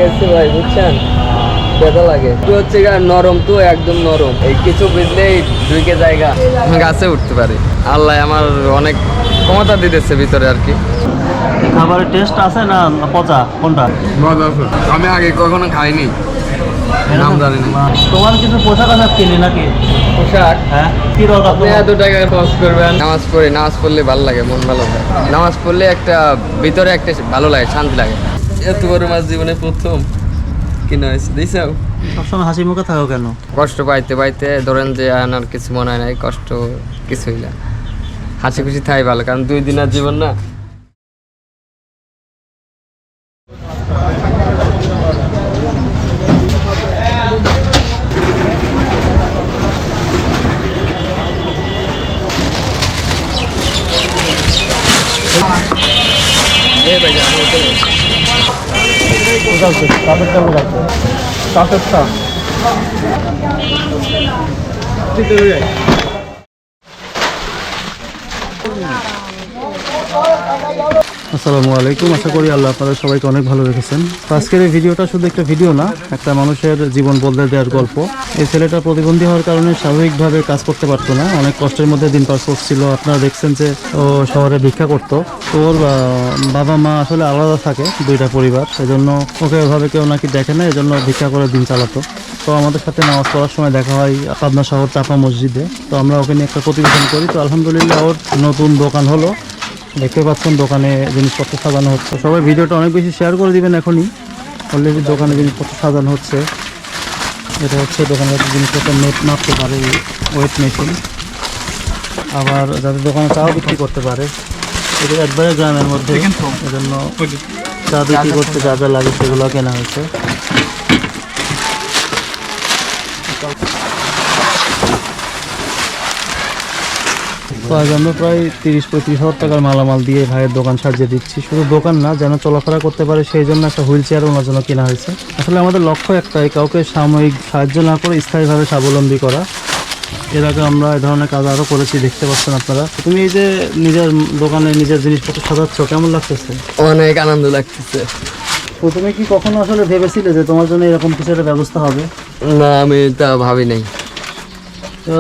গেছে ভাই, বুঝছেন? ব্যথা লাগে হচ্ছে নরম, তো একদম নরম, এই কিছু বুঝলেই ঢুকে জায়গা গাছে উঠতে পারে। আল্লাহ আমার অনেক ক্ষমতা দিতেছে ভিতরে আর কি। খাবারের টেস্ট আছে না পচা, কোনটা? মজা আছে, আমি আগে কখনো খাইনি, নাম জানি না। তোমার কিছু পোশাক আশাক কিনি নাকি? পোশাক? হ্যাঁ, কি দরকার? আপনি এত টাকা খরচ করবেন? নামাজ পড়ি, নামাজ পড়লে ভালো লাগে, মন ভালো হয়। নামাজ পড়লে একটা ভিতরে একটা ভালো লাগে, শান্তি লাগে। এত বড় মাছ জীবনে প্রথম কিনা হয়েছে, দিছাও। সবসময় হাসি মুখে থাকো কেন? কষ্ট পাইতে পাইতে ধরেন যে আর কিছু মনে হয় নাই, কষ্ট কিছুই না, হাসি খুশি থাই ভালো, কারণ 2 দিনের জীবন না। আসসালামু আলাইকুম, আশা করি আল্লাহ আপনারা সবাইকে অনেক ভালো রেখেছেন। তো আজকের এই ভিডিওটা শুধু একটা ভিডিও না, একটা মানুষের জীবন বদলে দেওয়ার গল্প। এই ছেলেটা প্রতিবন্ধী হওয়ার কারণে স্বাভাবিকভাবে কাজ করতে পারতো না, অনেক কষ্টের মধ্যে দিন পাস করছিল। আপনারা দেখছেন যে ও শহরে ভিক্ষা করতো। তো ওর বাবা মা আসলে আলাদা থাকে, 2টা পরিবার, সেজন্য ওকে ওইভাবে কেউ নাকি দেখে না, এজন্য ভিক্ষা করে দিন চালাতো। তো আমাদের সাথে নামাজ পড়ার সময় দেখা হয় পাবনা শহর চাপা মসজিদে। তো আমরা ওকে নিয়ে একটা প্রতিবেদন করি। তো আলহামদুলিল্লাহ ওর নতুন দোকান হলো, দেখতে পাচ্ছেন দোকানে জিনিসপত্র সাজানো হচ্ছে। সবাই ভিডিওটা অনেক বেশি শেয়ার করে দিবেন। এখনই অলরেডি দোকানে জিনিসপত্র সাজানো হচ্ছে। এটা হচ্ছে দোকানে জিনিসপত্র মাপতে পারে, ওয়েট মেশিন। আবার যাদের দোকানে চাও বিক্রি করতে পারে, এটা একবারে গ্রামের মধ্যে, এজন্য চা বিক্রি করতে যা যা লাগে সেগুলো কেনা হয়েছে। তো আজ আমরা প্রায় 30-35 হাজার টাকার মালামাল দিয়ে ভাইয়ের দোকান সাজিয়ে দিচ্ছি। শুধু দোকান না, যেন চলাফেরা করতে পারে সেই জন্য একটা হুইল চেয়ার ওনার জন্য কেনা হয়েছে। আসলে আমাদের লক্ষ্য একটাই, কাউকে সাময়িক সাহায্য না করে স্থায়ীভাবে স্বাবলম্বী করা। এর আগে আমরা এই ধরনের কাজ আরও করেছি, দেখতে পাচ্ছেন আপনারা। তুমি এই যে নিজের দোকানে নিজের জিনিসপত্র সাজাচ্ছ, কেমন লাগতেছে? অনেক আনন্দ লাগতেছে। প্রথমে কি কখনো আসলে ভেবেছিলে যে তোমার জন্য এরকম কিছু একটা ব্যবস্থা হবে? না, আমি তা ভাবি নাই। তো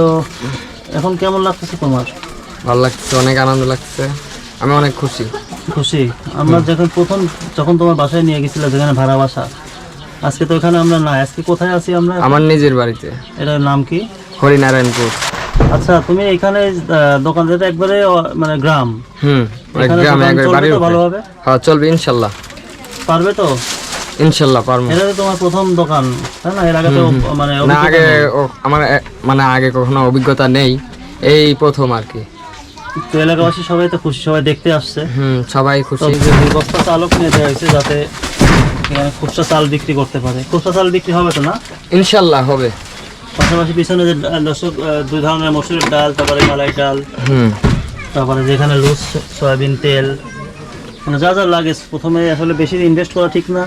এখন কেমন লাগতেছে তোমার? ভালো লাগতেছে, অনেক আনন্দ লাগতেছে, আমি অনেক খুশি। খুশি? আমরা যখন তোমার বাসায় নিয়ে গেছিলাম, যেখানে ভাড়া বাসা, আজকে তো এখানে আমরা নাই, আজকে কোথায় আছি আমরা? আমার নিজের বাড়িতে। এটার নাম কি? হরিনারায়ণপুর। আচ্ছা, তুমি এখানে দোকান যেটা একবারে মানে গ্রাম, গ্রাম একবার বাড়ি ভালোভাবে? হ্যাঁ, চলবে ইনশাল্লাহ। পারবে তো? ইনশাল্লাহ পারবো। এটা তো তোমার প্রথম দোকান, তাই না? এর আগে তো মানে না, আগে আমার মানে আগে কখনো অভিজ্ঞতা নেই, এই প্রথম আর কি। তো এলাকাবাসী সবাই তো খুশি, সবাই দেখতে আসছে। সবাই খুশি। 2 বস্তা চালও কিনে দেওয়া হয়েছে, যাতে খুচরা চাল বিক্রি করতে পারে। খুচরা চাল বিক্রি হবে তো না? ইনশাল্লাহ হবে। পাশাপাশি পিছনে যে দর্শক 2 ধরনের মসুরের ডাল, তারপরে মালাই ডাল, তারপরে যেখানে লুজ সয়াবিন তেল, মানে যা যা লাগে। প্রথমে আসলে বেশি ইনভেস্ট করা ঠিক না,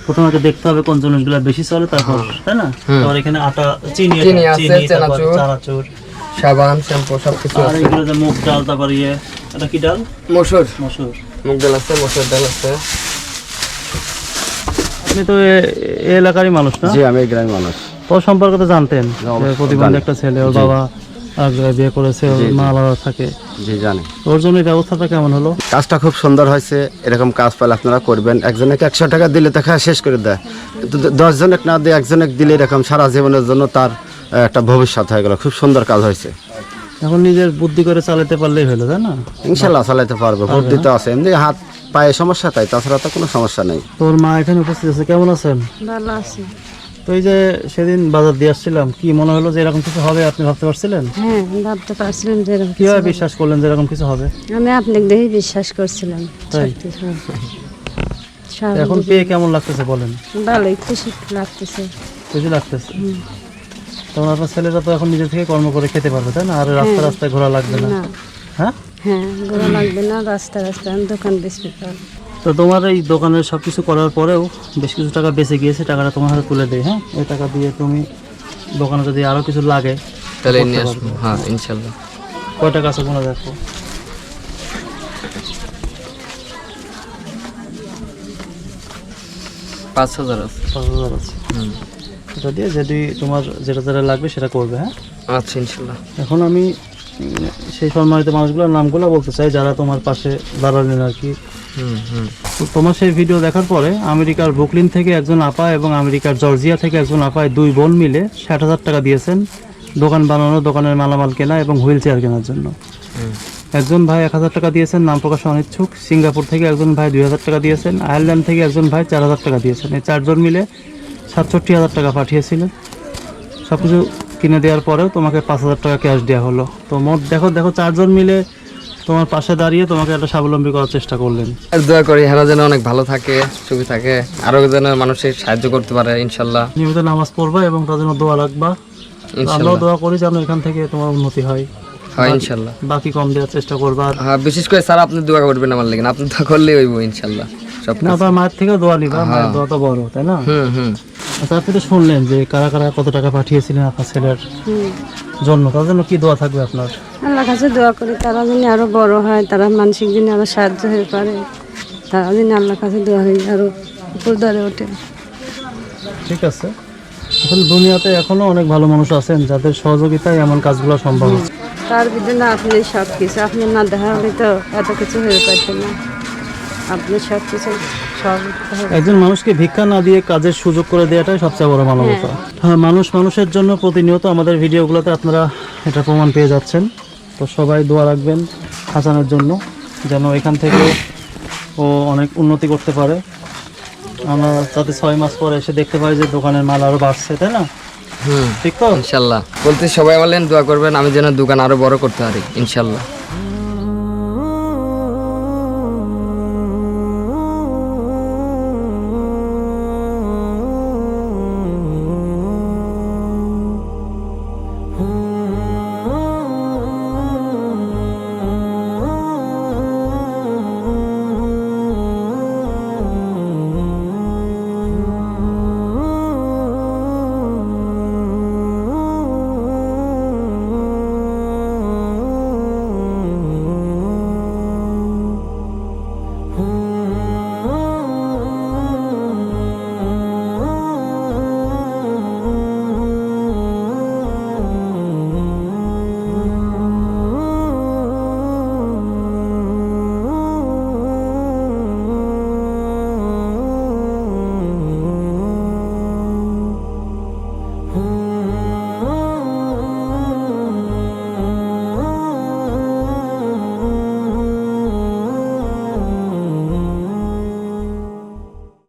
প্রথমে দেখতে হবে কোন জিনিসগুলো বেশি চলে, তারপর, তাই না? তারপর এখানে আটা, চিনি আছে, চানাচুর, সাবান, শ্যাম্পু সবকিছু আর আছে। এগুলো যে মুগ ডাল, তারপর এটা কি ডাল? মসুর। মুগ ডাল আছে, মসুর ডাল আছে। আপনি তো এই এলাকারই মানুষ না? জি, আমি এই গ্রামের মানুষ। তোর সম্পর্কে তো জানতেন, প্রতিবন্ধী একটা ছেলে, ওর বাবা আর বিয়ে করেছে, ওর মা আলাদা থাকে। জি জানি। ওর জন্য ব্যবস্থাটা কেমন হলো? কাজটা খুব সুন্দর হয়েছে। এরকম কাজ পেলে আপনারা করবেন। একজনকে 100 টাকা দিলে দেখা শেষ করে দেয়, কিন্তু 10 জনকে না দিয়ে একজনকে দিলে এরকম সারা জীবনের জন্য তার একটা ভবিষ্যৎ হয়ে গেল। খুব সুন্দর কাজ হয়েছে। এখন নিজের বুদ্ধি করে চালাতে পারলেই হলো, তাই না? ইনশাল্লাহ চালাতে পারবো, বুদ্ধি তো আছে। এমনি হাত পায়ে সমস্যা, তাই তাছাড়া তো কোনো সমস্যা নেই। তোর মা এখানে উপস্থিত আছে, কেমন আছেন? ভালো আছি। তো এই যে সেদিন বাজার দিয়ে আসছিলাম, কি মনে হলো যে এরকম কিছু হবে? আপনি ভাবতে পারছিলেন? হ্যাঁ, ভাবতে পারছিলাম যে এরকম কিছু কিভাবে হবে। বিশ্বাস করলেন যে এরকম কিছু হবে? আমি আপনাকে দেখেই বিশ্বাস করছিলাম। তাই? সত্যি এখন পেয়ে কেমন লাগতেছে বলেন? ভালোই, খুশি লাগতেছে। খুশি লাগতেছে। তখন আপনার ছেলেরা তো এখন নিজে থেকে কর্ম করে খেতে পারবে, তাই না? আর রাস্তায় ঘোরা লাগবে না। হ্যাঁ, ঘোরা লাগবে না, রাস্তায় দোকান বেচতে পারবো। তো তোমার এই দোকানের সব কিছু করার পরেও বেশ কিছু টাকা বেঁচে গিয়েছে, টাকাটা তোমার হাতে তুলে দেয়। হ্যাঁ, এই টাকা দিয়ে তুমি দোকানে যদি আরও কিছু লাগে তাহলে নিয়ে আসবো। হ্যাঁ, ইনশাল্লাহ। কয় টাকা আছে মনে দেখো? 5,000 আছে। 5,000 আছে। এটা দিয়ে যদি তোমার যেটা লাগবে সেটা করবে, হ্যাঁ। আচ্ছা ইনশাল্লাহ। এখন আমি সেই সম্মানিত মানুষগুলোর নামগুলো বলতে চাই যারা তোমার পাশে দাঁড়ালেন আর কি। তো তোমার সেই ভিডিও দেখার পরে আমেরিকার ব্রুকলিন থেকে একজন আপা এবং আমেরিকার জর্জিয়া থেকে একজন আপায় 2 বোন মিলে 60,000 টাকা দিয়েছেন দোকান বানানো, দোকানের মালামাল কেনা এবং হুইল চেয়ার কেনার জন্য। একজন ভাই 1,000 টাকা দিয়েছেন, নাম প্রকাশে অনিচ্ছুক। সিঙ্গাপুর থেকে একজন ভাই 2,000 টাকা দিয়েছেন। আয়ারল্যান্ড থেকে একজন ভাই 4,000 টাকা দিয়েছেন। এই 4 জন মিলে 67,000 টাকা পাঠিয়েছিলেন। সব কিছু কিনে দেওয়ার পরেও তোমাকে 5,000 টাকা ক্যাশ দেওয়া হলো। তো মোট দেখো 4 জন মিলে তোমার পাশে দাঁড়িয়ে তোমাকে একটা স্বাবলম্বী করার চেষ্টা করলেন। আর দোয়া করি হেরা যেন অনেক ভালো থাকে, সুখী থাকে, আরো যেন মানুষের সাহায্য করতে পারে ইনশাল্লাহ। নিয়মিত নামাজ পড়বা এবং তার জন্য দোয়া রাখবা। আমরাও দোয়া করি যেন এখান থেকে তোমার উন্নতি হয়। হ্যাঁ ইনশাল্লাহ। বাকি কম দেওয়ার চেষ্টা করবা। হ্যাঁ বিশেষ করে স্যার আপনি দোয়া করবেন আমার লাগেন, আপনি দোয়া করলেই হইব ইনশাল্লাহ সব। না, আপনার মায়ের থেকেও দোয়া নিবা, মায়ের দোয়া তো বড়, তাই না? আচ্ছা, আপনি তো শুনলেন যে কারা কারা কত টাকা পাঠিয়েছিলেন আপনার ছেলের জন্য, তার জন্য কি দোয়া থাকবে আপনার? আল্লাহর কাছে দোয়া করি তারা যেন আরো বড় হয়, তারা মানসিক দিনে আরো সাহায্য হয়ে পারে, তারা যেন আল্লাহর কাছে দোয়া হয়ে আরো উপর ধরে ওঠে। ঠিক আছে। আসলে দুনিয়াতে এখনো অনেক ভালো মানুষ আছেন যাদের সহযোগিতায় এমন কাজগুলো সম্ভব হচ্ছে। তার বিধানে আপনি সব কিছু, আপনি না দেখা হলে তো এত কিছু হয়ে পারতেন না। আপনি সব কিছু সব একজন মানুষকে ভিক্ষা না দিয়ে কাজের সুযোগ করে দেওয়াটাই সবচেয়ে বড় মানবতা। হ্যাঁ, মানুষ মানুষের জন্য প্রতিনিয়ত আমাদের ভিডিওগুলোতে আপনারা এটা প্রমাণ পেয়ে যাচ্ছেন। তো সবাই দোয়া রাখবেন হাসানের জন্য, যেন এখান থেকে ও অনেক উন্নতি করতে পারে। আমরা যাতে 6 মাস পরে এসে দেখতে পাই যে দোকানের মাল আরো বাড়ছে, তাই না? ঠিক তো? ইনশাল্লাহ। বলতে সবাই বলেন দোয়া করবেন আমি যেন দোকান আরো বড় করতে পারি ইনশাল্লাহ।